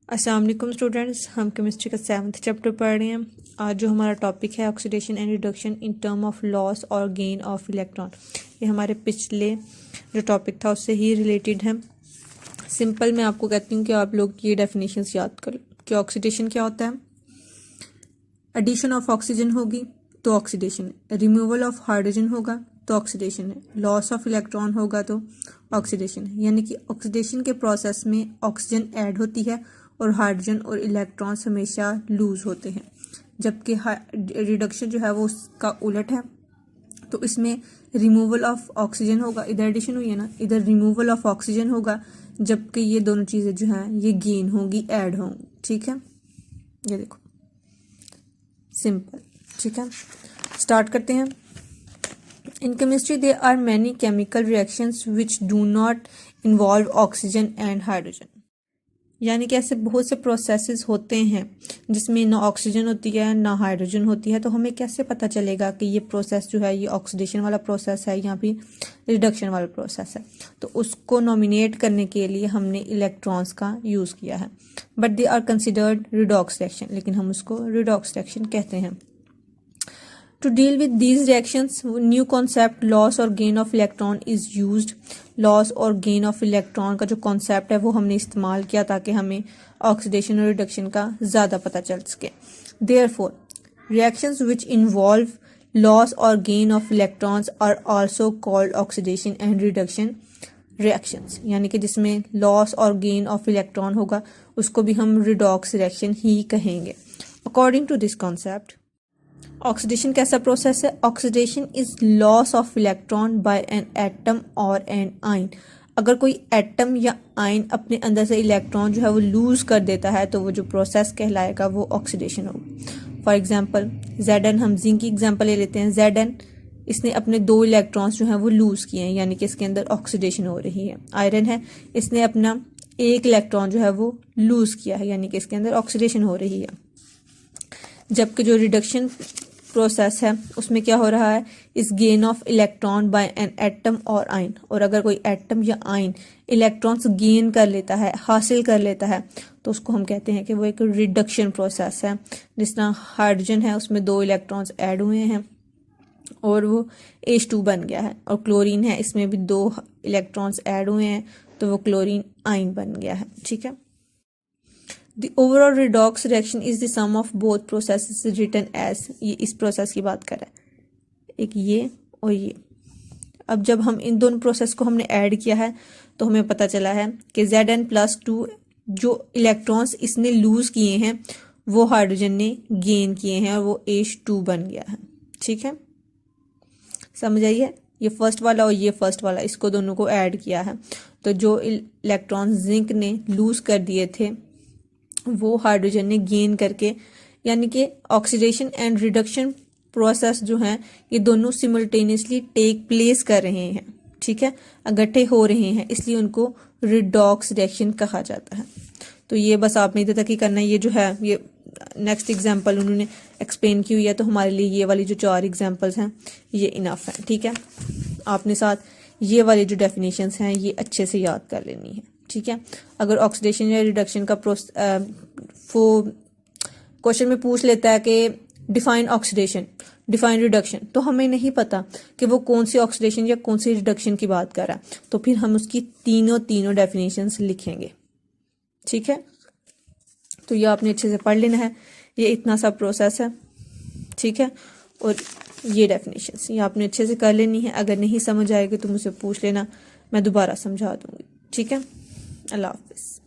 अस्सलाम वालेकुम स्टूडेंट्स, हम केमिस्ट्री का 7th चैप्टर पढ़ रहे हैं। आज जो हमारा टॉपिक है oxidation and reduction in term of loss और गेन ऑफ इलेक्ट्रॉन, ये हमारे पिछले जो टॉपिक था उससे ही रिलेटेड है। सिंपल मैं आपको कहती हूँ कि आप लोग ये डेफिनेशंस याद कर लो कि ऑक्सीडेशन क्या होता है। एडिशन ऑफ ऑक्सीजन होगी तो ऑक्सीडेशन है, रिमूवल ऑफ हाइड्रोजन होगा तो ऑक्सीडेशन है, लॉस ऑफ इलेक्ट्रॉन होगा तो ऑक्सीडेशन है। यानी कि ऑक्सीडेशन के प्रोसेस में ऑक्सीजन ऐड होती है और हाइड्रोजन और इलेक्ट्रॉन्स हमेशा लूज होते हैं, जबकि रिडक्शन जो है वो उसका उलट है। तो इसमें रिमूवल ऑफ ऑक्सीजन होगा, इधर एडिशन हुई है ना, इधर रिमूवल ऑफ ऑक्सीजन होगा, जबकि ये दोनों चीज़ें जो हैं ये गेन होंगी, ऐड होंगी। ठीक है, ये देखो सिंपल। ठीक है, स्टार्ट करते हैं। In chemistry there are many chemical reactions which do not involve oxygen and hydrogen. यानी कि ऐसे बहुत से प्रोसेसेस होते हैं जिसमें ना ऑक्सीजन होती है ना हाइड्रोजन होती है। तो हमें कैसे पता चलेगा कि ये प्रोसेस जो है ये ऑक्सीडेशन वाला प्रोसेस है या फिर रिडक्शन वाला प्रोसेस है। तो उसको नॉमिनेट करने के लिए हमने इलेक्ट्रॉन्स का यूज़ किया है, but they are considered redox reaction, लेकिन हम उसको रिडॉक्स रिएक्शन कहते हैं। To deal with these reactions, new concept loss or gain of electron is used. Loss और गेन ऑफ इलेक्ट्रॉन का जो कॉन्सेप्ट है वो हमने इस्तेमाल किया ताकि हमें ऑक्सीडेशन और रिडक्शन का ज़्यादा पता चल सके। Therefore, reactions which involve loss or gain of electrons are also called oxidation and reduction reactions. यानी कि जिसमें लॉस और गेन ऑफ इलेक्ट्रॉन होगा उसको भी हम रिडॉक्स रिएक्शन ही कहेंगे। According to this concept, oxidation कैसा प्रोसेस है? Oxidation is loss of electron by an atom और एन आइन। अगर कोई एटम या आइन अपने अंदर से इलेक्ट्रॉन जो है वो लूज कर देता है तो वो जो प्रोसेस कहलाएगा वो ऑक्सीडेशन होगा। फॉर एग्जांपल Zn, हम जिंक की एग्जांपल ले लेते हैं। Zn इसने अपने 2 इलेक्ट्रॉन्स जो हैं वो लूज किए हैं, यानी कि इसके अंदर ऑक्सीडेशन हो रही है। आयरन है, इसने अपना 1 इलेक्ट्रॉन जो है वो लूज किया है, यानी कि इसके अंदर ऑक्सीडेशन हो रही है। जबकि जो रिडक्शन प्रोसेस है उसमें क्या हो रहा है? इस gain of electron by an atom और आइन। और अगर कोई एटम या आइन इलेक्ट्रॉन्स गेन कर लेता है, हासिल कर लेता है, तो उसको हम कहते हैं कि वो एक रिडक्शन प्रोसेस है। जिस तरह हाइड्रोजन है उसमें 2 इलेक्ट्रॉन्स ऐड हुए हैं और वो H2 बन गया है, और क्लोरीन है इसमें भी 2 इलेक्ट्रॉन्स ऐड हुए हैं तो वो क्लोरीन आइन बन गया है। ठीक है, The overall redox reaction is the sum of both processes written as, ये इस प्रोसेस की बात कर रहा है, एक ये और ये। अब जब हम इन दोनों प्रोसेस को हमने ऐड किया है तो हमें पता चला है कि Zn+2 जो इलेक्ट्रॉन्स इसने लूज किए हैं वो हाइड्रोजन ने गेन किए हैं और वो H2 बन गया है। ठीक है, समझ आई है? ये फर्स्ट वाला और ये फर्स्ट वाला, इसको दोनों को ऐड किया है तो जो इलेक्ट्रॉन जिंक ने लूज कर दिए थे वो हाइड्रोजन ने गेन करके, यानी कि ऑक्सीडेशन एंड रिडक्शन प्रोसेस जो हैं ये दोनों सिमल्टेनियसली टेक प्लेस कर रहे हैं। ठीक है, इकट्ठे हो रहे हैं, इसलिए उनको रिडॉक्स रिएक्शन कहा जाता है। तो ये बस आपने इधर तक ही करना है। ये जो है ये नेक्स्ट एग्जांपल उन्होंने एक्सप्लेन की हुई है, तो हमारे लिए ये वाली जो 4 एग्जांपल्स हैं ये इनफ है। ठीक है, आपने साथ ये वाली जो डेफिनेशंस हैं ये अच्छे से याद कर लेनी है। ठीक है, अगर ऑक्सीडेशन या रिडक्शन का क्वेश्चन में पूछ लेता है कि डिफाइन ऑक्सीडेशन, डिफाइन रिडक्शन, तो हमें नहीं पता कि वो कौन सी ऑक्सीडेशन या कौन सी रिडक्शन की बात कर रहा है, तो फिर हम उसकी तीनों डेफिनेशंस लिखेंगे। ठीक है, तो ये आपने अच्छे से पढ़ लेना है। ये इतना सा प्रोसेस है। ठीक है, और ये डेफिनेशंस ये आपने अच्छे से कर लेनी है। अगर नहीं समझ आएगी तो मुझसे पूछ लेना, मैं दोबारा समझा दूंगी। ठीक है, अल्लाह हाफिज़।